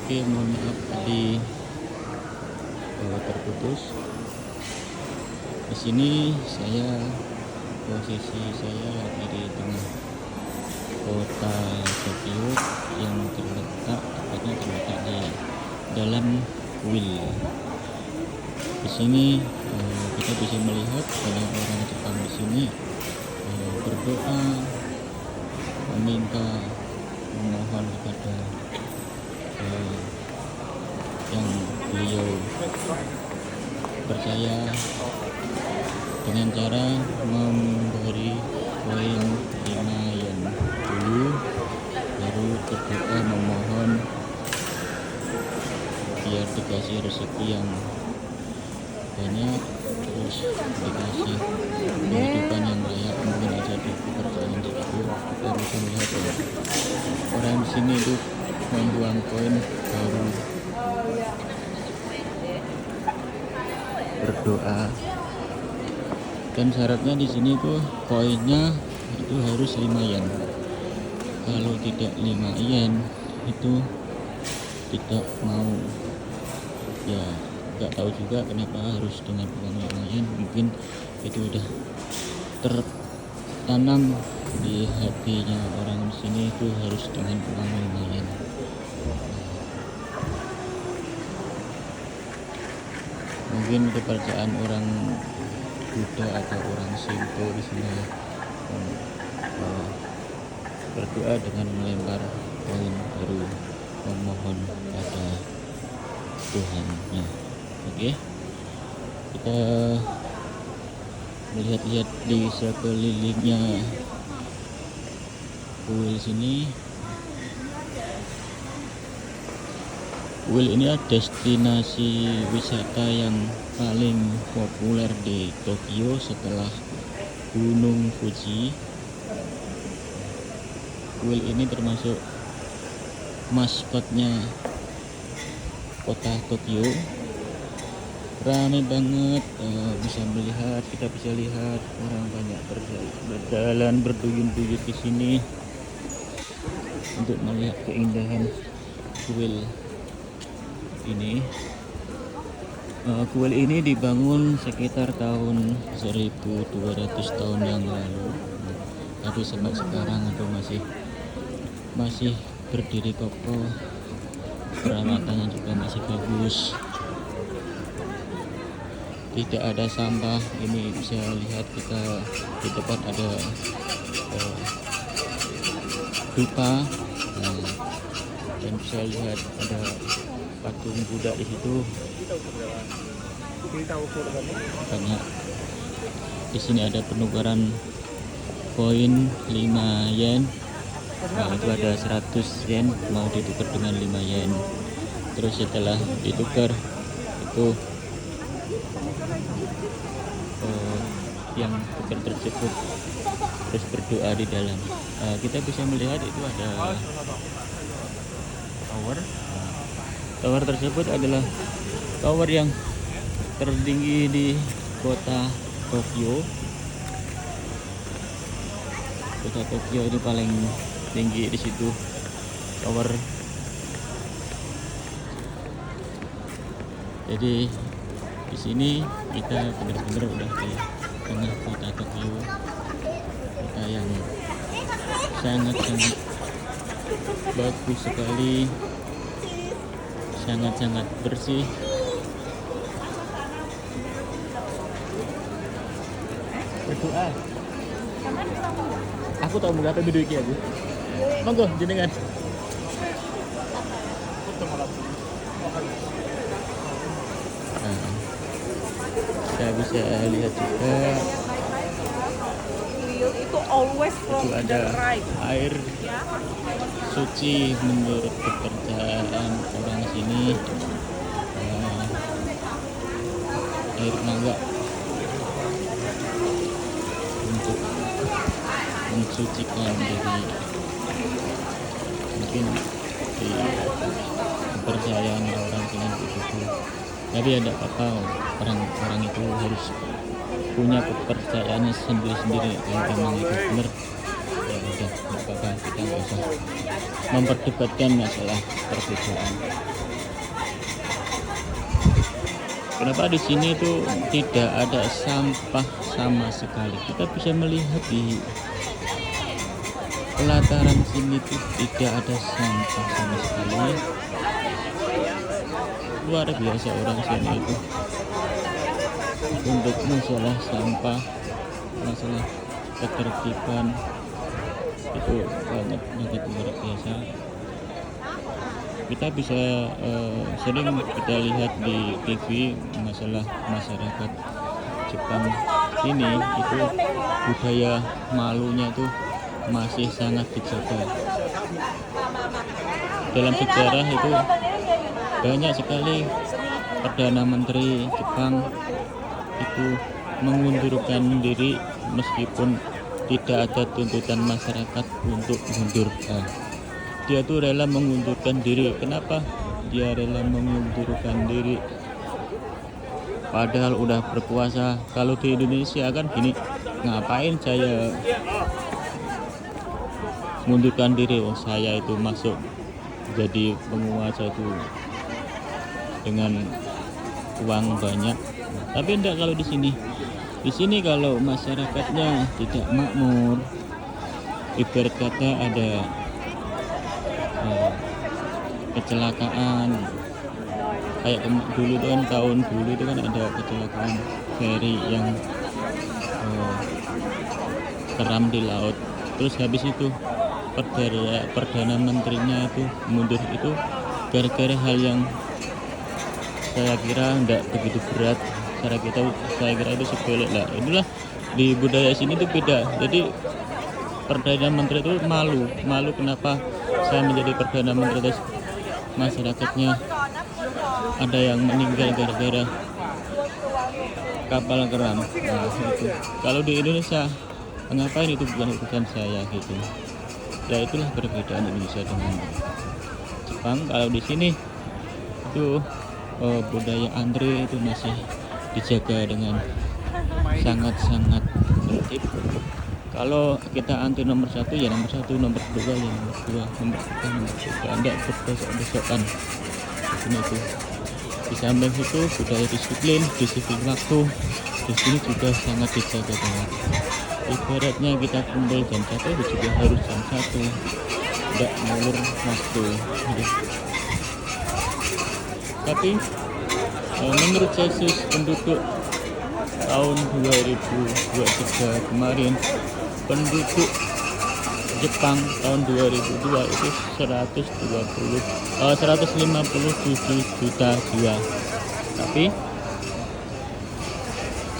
Oke, mohon maaf tadi terputus. Di sini posisi saya lagi di tengah kota Tokyo yang tepatnya terletak di dalam kuil. Di sini kita bisa melihat banyak orang Jepang di sini berdoa, memohon kepada yang beliau percaya dengan cara memberi koin 5 yen dulu, baru berdoa memohon biar dikasih rezeki yang banyak, terus dikasih kehidupan yang layak. Mungkin aja di pekerjaan itu kita bisa melihat orang di sini itu membuang koin baru berdoa. Dan syaratnya di sini tuh koinnya itu harus 5 yen. Kalau tidak 5 yen itu tidak mau. Ya nggak tahu juga kenapa harus dengan uang 5 yen. Mungkin itu udah tertanam di hatinya orang di sini itu harus dengan uang 5 yen. Mungkin kepercayaan orang Buddha atau orang Shinto di sini berdoa dengan melempar koin baru memohon pada Tuhannya. Oke, kita melihat-lihat di sekelilingnya kuil sini. Kuil ini adalah destinasi wisata yang paling populer di Tokyo setelah Gunung Fuji. Kuil ini termasuk maskotnya kota Tokyo. Ramai banget, kita bisa lihat orang banyak berjalan berduyun-duyun di sini untuk melihat keindahan kuil ini. Kuil ini dibangun sekitar tahun 1200 tahun yang lalu, tapi sampai sekarang itu masih berdiri kokoh, perawatannya juga masih bagus, tidak ada sampah. Ini bisa lihat kita di depan ada dupa, dan bisa lihat ada patung Buddha di situ. Banyak di sini ada penukaran koin 5 yen. Itu ada 100 yen mau ditukar dengan 5 yen. Terus setelah ditukar itu yang tukar tersebut terus berdoa di dalam. Kita bisa melihat itu ada tower. Tower tersebut adalah tower yang tertinggi di kota Tokyo. Kota Tokyo ini paling tinggi di situ tower. Jadi di sini kita benar-benar udah di tengah kota Tokyo, kota yang sangat-sangat bagus sekali, sangat-sangat bersih. Berdoa. Aku tahu muka tapi duit aja. Monggo jenengan. Kita bisa lihat juga itu ada air suci menurut kepercayaan orang sini. Air naga untuk mensucikan diri. Mungkin di kepercayaan orang sini begitu. Tapi ada apa-apa, orang itu harus punya kepercayaannya sendiri-sendiri. Kalau emang itu benar, ya udah nggak apa-apa, kita biasa memperdebatkan masalah perbedaan. Kenapa di sini itu tidak ada sampah sama sekali? Kita bisa melihat di pelataran sini itu tidak ada sampah sama sekali. Luar biasa orang sini itu untuk masalah sampah, masalah ketertiban itu banget luar biasa. Kita bisa sering kita lihat di TV masalah masyarakat Jepang sini itu budaya malunya itu masih sangat dijaga. Dalam sejarah itu banyak sekali Perdana Menteri Jepang itu mengundurkan diri meskipun tidak ada tuntutan masyarakat untuk mundur. Dia tuh rela mengundurkan diri. Kenapa dia rela mengundurkan diri? Padahal udah berkuasa. Kalau di Indonesia kan gini, ngapain saya mengundurkan diri? Oh, saya itu masuk jadi penguasa itu dengan uang banyak. Tapi enggak kalau di sini. Di sini kalau masyarakatnya tidak makmur, ibarat kata ada kecelakaan kayak dulu itu kan tahun dulu itu kan ada kecelakaan ferry yang teram di laut, terus habis itu perdana menterinya itu mundur itu gara-gara hal yang saya kira enggak begitu berat, saya kira itu sepele lah. Inilah di budaya sini itu beda. Jadi perdana menteri itu malu kenapa saya menjadi perdana menteri, terus masyarakatnya ada yang meninggal gara-gara kapal keram. Nah, itu kalau di Indonesia ngapain, itu bukan urusan saya gitu ya. Itulah perbedaan Indonesia dengan Jepang. Kalau di sini itu budaya antri itu masih dijaga dengan sangat-sangat tertib. Kalau kita antri nomor 1 ya nomor 1, nomor 2 ya nomor 2, nomor 3 nomor 3, enggak berdesok-desokan. Ini tuh di samping itu budaya disiplin waktu di sini juga sangat dijaga banget. Ibaratnya kita kumpul jam 1 itu juga harus jam 1, enggak ngulur waktu gitu. Tapi menurut sensus penduduk tahun 2023 kemarin, penduduk Jepang tahun 2002 itu 157 juta jiwa. Tapi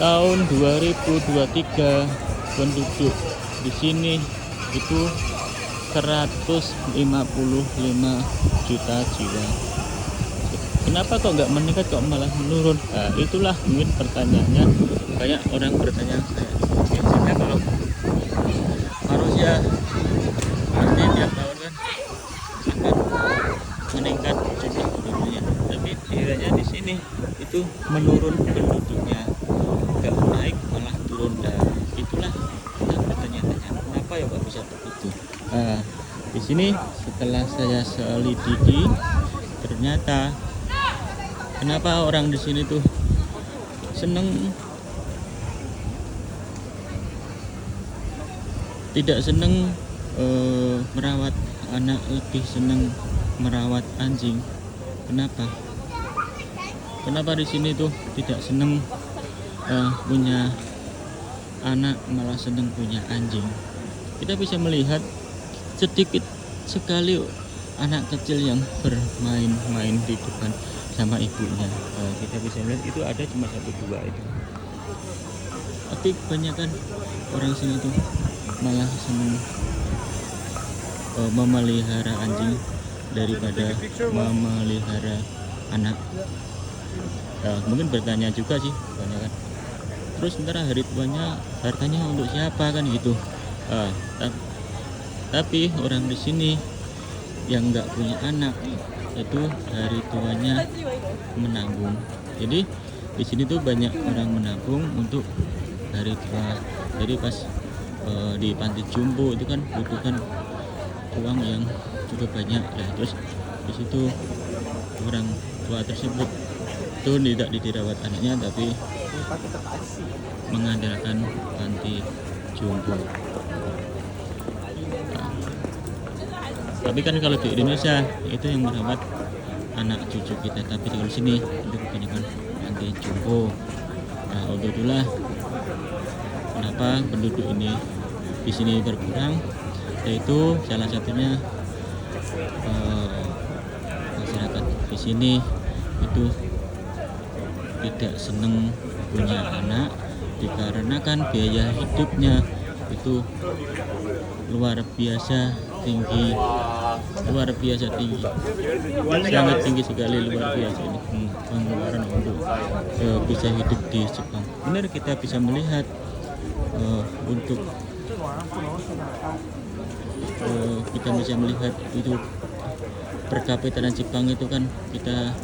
tahun 2023 penduduk di sini itu 155 juta jiwa. Kenapa kok nggak meningkat, kok malah menurun? Nah, itulah mungkin pertanyaannya. Banyak orang bertanya saya, biasanya kalau manusia pasti tiap tahun kan akan meningkat jumlah penduduknya, tapi tidaknya di sini itu menurun penduduknya, nggak naik malah turun. Nah, itulah kita bertanya-tanya kenapa ya kok bisa begitu. Nah, di sini setelah saya selidiki ternyata kenapa orang di sini tuh tidak seneng merawat anak, lebih seneng merawat anjing. Kenapa di sini tuh tidak seneng punya anak, malah seneng punya anjing? Kita bisa melihat sedikit sekali anak kecil yang bermain-main di depan sama ibunya. Kita bisa lihat itu ada cuma 1-2 itu. Tapi kebanyakan orang sini tuh malah senang memelihara anjing daripada memelihara anak. Mungkin bertanya juga sih kebanyakan, terus sementara hari tuanya hartanya untuk siapa kan gitu. Tapi orang di sini yang nggak punya anak itu hari tuanya menabung. Jadi di sini tuh banyak orang menabung untuk hari tua. Jadi pas di panti jompo itu kan butuhkan uang yang cukup banyak ya. Terus di situ orang tua tersebut itu tidak dirawat anaknya, tapi mengandalkan panti jompo. Nah, tapi kan kalau di Indonesia itu yang merawat anak cucu kita, tapi di sini itu kebanyakan panti jompo. Nah, untuk itulah kenapa penduduk ini di sini berkurang, yaitu salah satunya masyarakat di sini itu tidak senang punya anak dikarenakan biaya hidupnya itu luar biasa tinggi, sangat tinggi sekali, luar biasa ini pengeluaran untuk bisa hidup di Jepang. Benar, kita bisa melihat untuk kita bisa melihat itu per kapita Jepang itu kan, kita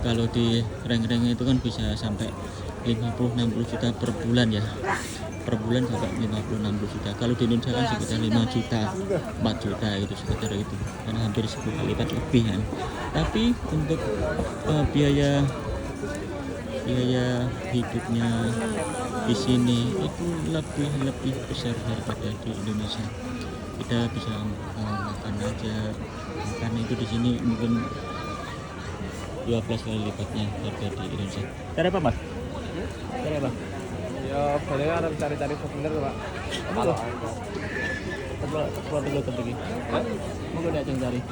kalau di rank-rank itu kan bisa sampai 50-60 juta per bulan ya, per bulan sampai 50-60 juta. Kalau di Indonesia kan sekitar 5 juta 4 juta itu sekitar itu, karena hampir 10 kali lipat lebih kan. Tapi untuk biaya hidupnya di sini itu lebih besar daripada di Indonesia. Kita bisa makan itu di sini mungkin 12 kali lipatnya harga di Indonesia. Cari apa, Mas? Cari apa? Ya, paling ada cari-cari souvenir, Pak. Apa? Keluar dulu pergi. Mau gue datang cari.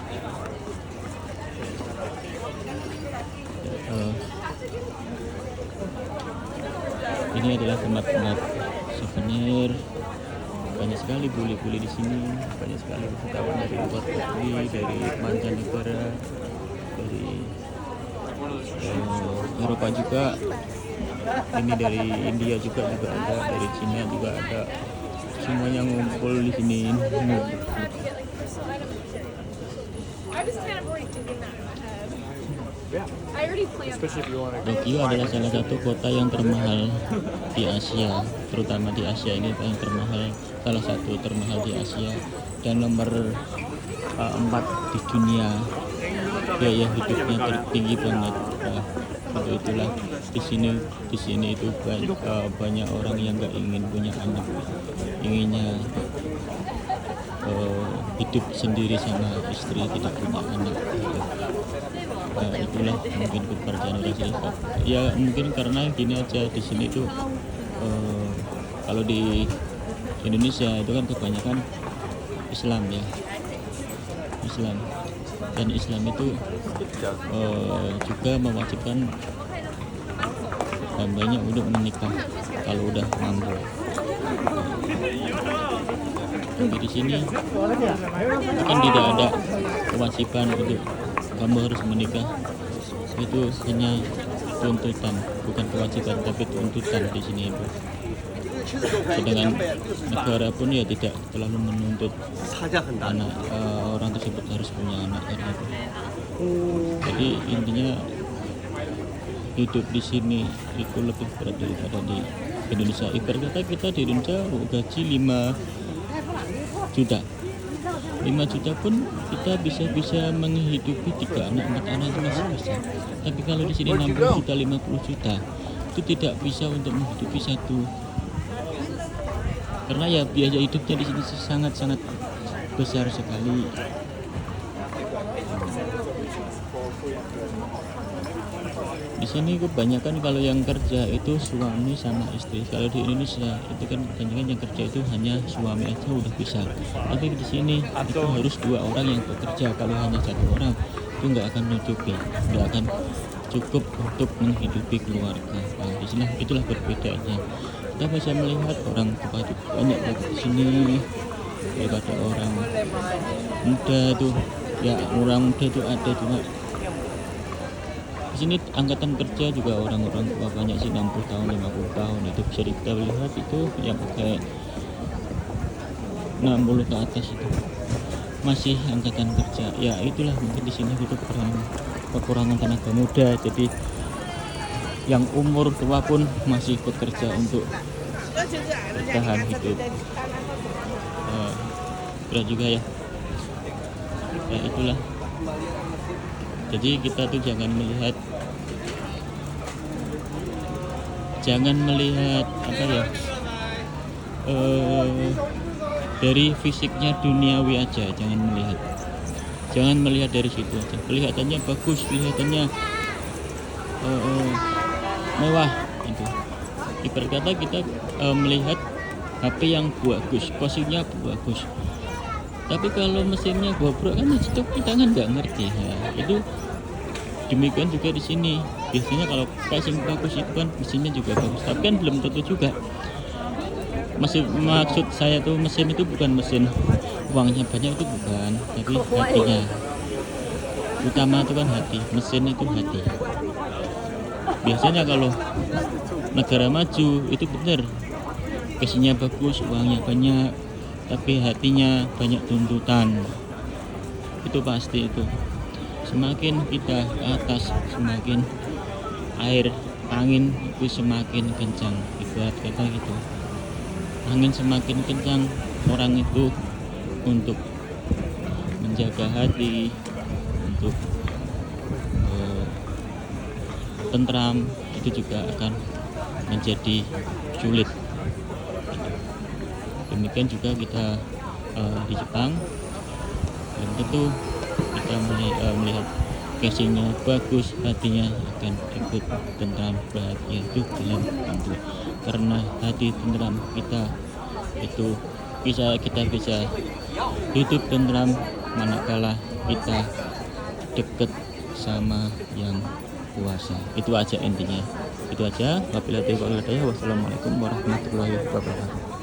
Ini adalah tempat-tempat souvenir. Banyak sekali bule-bule di sini, banyak sekali wisatawan dari luar negeri, dari mancanegara, dari Eropa juga. Ini dari India juga ada, dari Cina juga ada. Semuanya ngumpul di sini. Tokyo adalah salah satu kota yang termahal di Asia, terutama di Asia ini paling termahal, salah satu termahal di Asia, dan nomor 4 di dunia biaya hidupnya tertinggi banget. Untuk itulah di sini itu banyak orang yang nggak ingin punya anak, inginnya hidup sendiri sama istri, tidak punya anak gitu. Itulah mungkin kepercayaan orang sini ya, mungkin karena gini aja, di sini tuh kalau di Indonesia itu kan kebanyakan Islam ya, dan Islam itu juga mewajibkan hambanya untuk menikah kalau udah mampu. Tapi di sini kan tidak ada kewajiban untuk kamu harus menikah, itu hanya tuntutan, bukan kewajiban tapi tuntutan di sini itu. Sedangkan negara pun ya tidak terlalu menuntut anak orang tersebut harus punya anak karena itu. Jadi intinya hidup di sini itu lebih berat daripada di Indonesia. Ibarat kata kita di Indonesia gaji 5 juta pun kita bisa menghidupi 3 anak 4 anak itu masih bisa. Tapi kalau di sini 60 juta 50 juta itu tidak bisa untuk menghidupi satu, karena ya biaya hidupnya di sini sangat besar sekali. Di sini kebanyakan kalau yang kerja itu suami sama istri. Kalau di Indonesia itu kan kebanyakan yang kerja itu hanya suami aja udah bisa. Tapi di sini itu harus 2 orang yang bekerja. Kalau hanya 1 orang itu nggak akan cukup untuk menghidupi keluarga. Nah, di sini itulah perbedaannya. Kita bisa melihat orang tua itu banyak di sini daripada orang muda itu. Ya, orang muda itu ada cuma di sini angkatan kerja juga orang-orang tua banyak sih, 60 tahun 50 tahun itu bisa kita lihat, itu yang pakai 60 ke atas itu masih angkatan kerja. Ya itulah mungkin di sini itu kekurangan tenaga muda, jadi yang umur tua pun masih bekerja untuk bertahan hidup. Berat juga ya. ya itulah. Jadi kita tuh jangan melihat apa ya, dari fisiknya duniawi aja, jangan melihat dari situ aja. Kelihatannya bagus, kelihatannya mewah itu. Ibarat kata kita melihat HP yang bagus, posisinya bagus, tapi kalau mesinnya bobrok kan itu kita kan nggak ngerti. Nah, itu demikian juga di sini. Biasanya kalau casing bagus itu kan mesinnya juga bagus, tapi kan belum tentu juga. Maksud saya tuh mesin itu bukan mesin uangnya banyak, itu bukan, tapi hatinya. Utama itu kan hati, mesin itu hati. Biasanya kalau negara maju itu benar, casingnya bagus, uangnya banyak, tapi hatinya banyak tuntutan. Itu pasti itu. Semakin kita ke atas, semakin angin itu semakin kencang. Ibarat kata gitu, angin semakin kencang, orang itu untuk menjaga hati, untuk tentram, itu juga akan menjadi sulit. Demikian juga kita di Jepang, belum tentu kita melihat casingnya bagus, hatinya akan ikut tentram, bahagia, itu belum tentu. Karena hati tentram kita bisa hidup tentram manakala kita dekat sama yang kuasa. Itu aja intinya. Itu aja. Wabillahi taufiq wal hidayah. Wassalamualaikum warahmatullahi wabarakatuh.